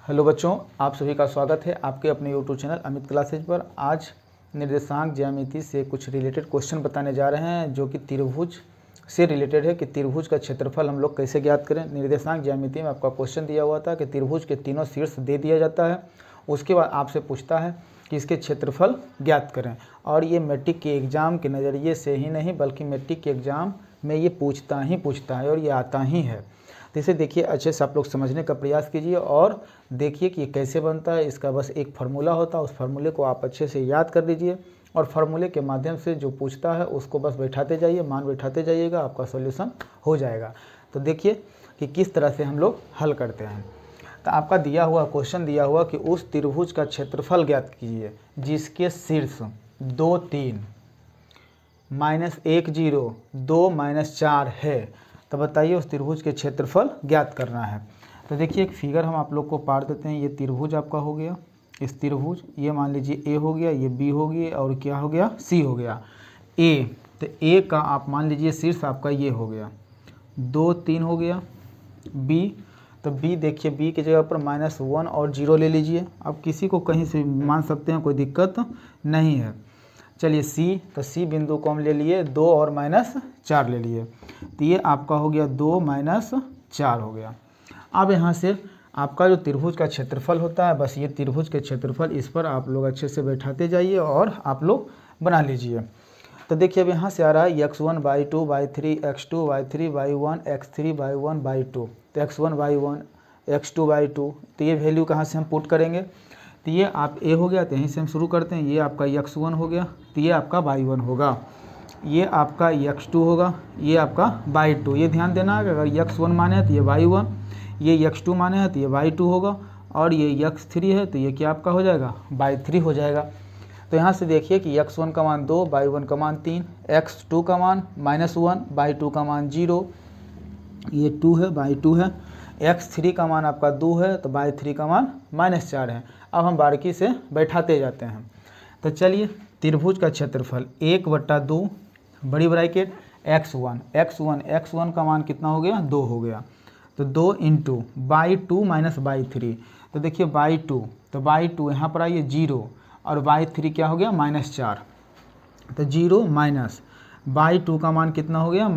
Hello बच्चों, आप सभी का स्वागत है आपके अपने यूट्यूब चैनल अमित क्लासेज पर। आज निर्देशांक ज्यामिति से कुछ रिलेटेड क्वेश्चन बताने जा रहे हैं जो कि त्रिभुज से रिलेटेड है कि त्रिभुज का क्षेत्रफल हम लोग कैसे ज्ञात करें। निर्देशांक ज्यामिति में आपका क्वेश्चन दिया हुआ था कि त्रिभुज के तीनों शीर्ष दे दिया जाता है, उसके बाद आपसे पूछता है कि इसके क्षेत्रफल ज्ञात करें। और ये मैट्रिक के एग्ज़ाम के नज़रिए से ही नहीं बल्कि मैट्रिक के एग्ज़ाम में ये पूछता है और ये आता ही है। तो इसे देखिए, अच्छे से आप लोग समझने का प्रयास कीजिए और देखिए कि ये कैसे बनता है। इसका बस एक फार्मूला होता है, उस फार्मूले को आप अच्छे से याद कर लीजिए और फार्मूले के माध्यम से जो पूछता है उसको बस बैठाते जाइए, मान बैठाते जाइएगा, आपका सॉल्यूशन हो जाएगा। तो देखिए कि किस तरह से हम लोग हल करते हैं। तो आपका दिया हुआ क्वेश्चन दिया हुआ कि उस त्रिभुज का क्षेत्रफल ज्ञात कीजिए जिसके शीर्ष 2 3 -1 0 2 -4 है। तो बताइए उस त्रिभुज के क्षेत्रफल ज्ञात करना है। तो देखिए एक फिगर हम आप लोग को पार देते हैं। ये त्रिभुज आपका हो गया, इस त्रिभुज ये मान लीजिए ए हो गया, ये बी हो गया और क्या हो गया, सी हो गया। ए, तो ए का आप मान लीजिए शीर्ष आपका ये हो गया, 2 3 हो गया। बी, तो बी देखिए, बी की जगह पर -1 और 0 ले लीजिए। आप किसी को कहीं से मान सकते हैं, कोई दिक्कत नहीं है। चलिए सी, तो सी बिंदु को हम ले लिए 2 और -4 ले लिए, तो ये आपका हो गया 2 -4 हो गया। अब यहाँ से आपका जो त्रिभुज का क्षेत्रफल होता है, बस ये त्रिभुज के क्षेत्रफल, इस पर आप लोग अच्छे से बैठाते जाइए और आप लोग बना लीजिए। तो देखिए अब यहाँ से आ रहा है x1/2/3 x2/3/1 x3/1/2। तो x1/1 x2/2, तो ये वैल्यू कहाँ से हम पुट करेंगे। तो ये आप ए हो गया, तो यहीं से हम शुरू करते हैं। ये आपका x1 हो गया, तो ये आपका y1 होगा। ये आपका x2 होगा, ये आपका y2। ये ध्यान देना है कि अगर x1 माने है तो ये y1, ये x2 माने है तो ये y2 होगा, और ये x3 है तो ये क्या आपका हो जाएगा, y3 हो जाएगा। तो यहाँ से देखिए कि x1 का मान 2, y1 का मान 3, x2 का मान -1, y2 का मान 0, ये 2 है, y2 है। x3 का मान आपका 2 है, तो y3 का मान -4 है। अब हम बारीकी से बैठाते जाते हैं। तो चलिए त्रिभुज का क्षेत्रफल 1/2 बड़ी ब्रैकेट x1 का मान कितना हो गया, 2 हो गया। तो 2 इंटू y2 -y3, तो देखिए y2, तो y2 यहाँ पर आइए 0 और y3 क्या हो गया, -4। तो 0 माइनस y2 का मान कितना हो गया,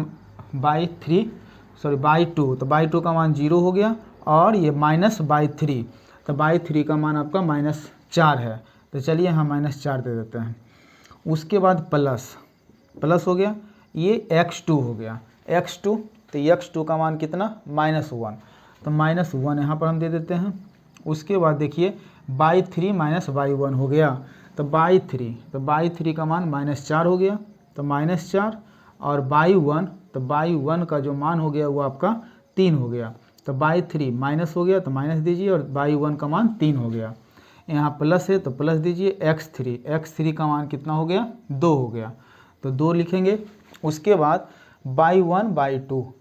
y2, तो y2 का मान 0 हो गया, और ये -y3, तो y3 का मान आपका -4 है। तो चलिए यहाँ -4 दे देते हैं। उसके बाद प्लस हो गया, ये x2 हो गया, x2, तो x2 का मान कितना, -1, तो -1 यहाँ पर हम दे देते हैं। उसके बाद देखिए y3 -y1 हो गया, तो y3 का मान -4 हो गया, तो -4, और y1, तो y1 का जो मान हो गया वो आपका 3 हो गया। तो y3 माइनस हो गया, तो माइनस दीजिए, और y1 का मान 3 हो गया। यहाँ प्लस है तो प्लस दीजिए। x3 का मान कितना हो गया, 2 हो गया, तो 2 लिखेंगे। उसके बाद y1/2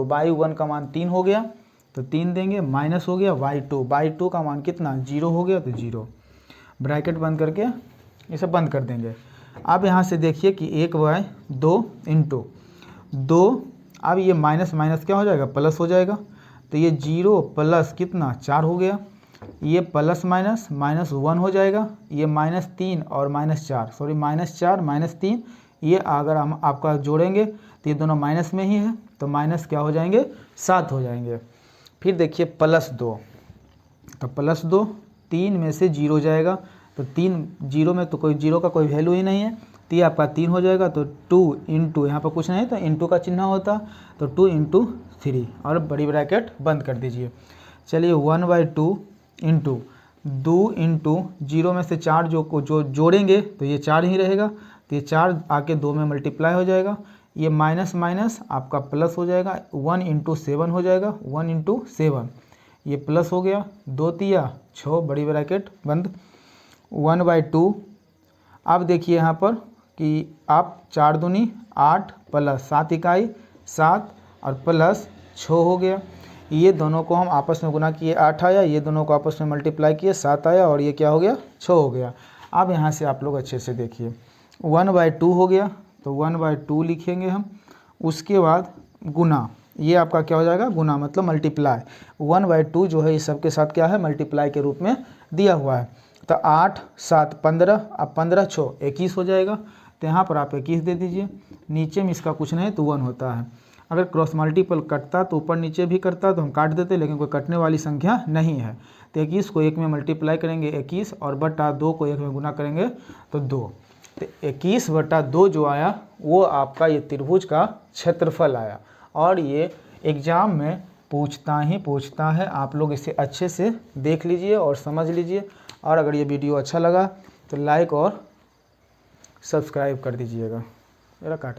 y1 का मान 3 हो गया, तो 3 देंगे, माइनस हो गया y2 का मान कितना, 0 हो गया, तो 0, ब्रैकेट बंद करके इसे बंद कर देंगे। अब यहाँ से देखिए कि 1/2 इंटू 2, अब ये माइनस माइनस क्या हो जाएगा, प्लस हो जाएगा। तो ये 0 प्लस कितना, 4 हो गया। ये प्लस माइनस -1 हो जाएगा, ये -3 और -4, -3, ये अगर हम आपका जोड़ेंगे तो ये दोनों माइनस में ही है, तो माइनस क्या हो जाएंगे, 7 हो जाएंगे। फिर देखिए +2, तो +2, 3 में से 0 जाएगा, तो 3 0 में तो कोई 0 का कोई वैल्यू ही नहीं है, तो ये आपका 3 हो जाएगा। तो 2 इंटू, यहाँ पर कुछ नहीं तो इंटू का चिन्ह होता, तो 2 इंटू 3, और बड़ी ब्रैकेट बंद कर दीजिए। चलिए 1/2 इंटू 2 इंटू 0 में से 4 जो जोड़ेंगे तो ये 4 ही रहेगा, तो ये 4 आके 2 में मल्टीप्लाई हो जाएगा। ये माइनस माइनस आपका प्लस हो जाएगा, 1 इंटू 7 हो जाएगा, 1 इंटू 7, ये प्लस हो गया, 2 तिया 6, बड़ी ब्रैकेट बंद, 1/2। अब देखिए यहाँ पर कि आप 4 दूनी 8 प्लस 7 इकाई 7 और प्लस 6 हो गया। ये दोनों को हम आपस में गुना किए, 8 आया, ये दोनों को आपस में मल्टीप्लाई किए, 7 आया, और ये क्या हो गया, 6 हो गया। अब यहाँ से आप लोग अच्छे से देखिए 1/2 हो गया, तो 1/2 लिखेंगे हम। उसके बाद गुना, ये आपका क्या हो जाएगा, गुना मतलब मल्टीप्लाई। 1/2 जो है इस सब के साथ क्या है, मल्टीप्लाई के रूप में दिया हुआ है। तो 8 7 15, अब 15 6 21 हो जाएगा। तो यहाँ पर आप 21 दे दीजिए, नीचे में इसका कुछ नहीं तो 1 होता है। अगर क्रॉस मल्टीपल कटता तो ऊपर नीचे भी करता तो हम काट देते, लेकिन कोई कटने वाली संख्या नहीं है। तो 21 को 1 में मल्टीप्लाई करेंगे 21, और बटा 2 को 1 में गुना करेंगे तो 2। तो 21/2 जो आया वो आपका ये त्रिभुज का क्षेत्रफल आया। और ये एग्ज़ाम में पूछता है, आप लोग इसे अच्छे से देख लीजिए और समझ लीजिए। और अगर ये वीडियो अच्छा लगा तो लाइक और सब्सक्राइब कर दीजिएगा। मेरा काट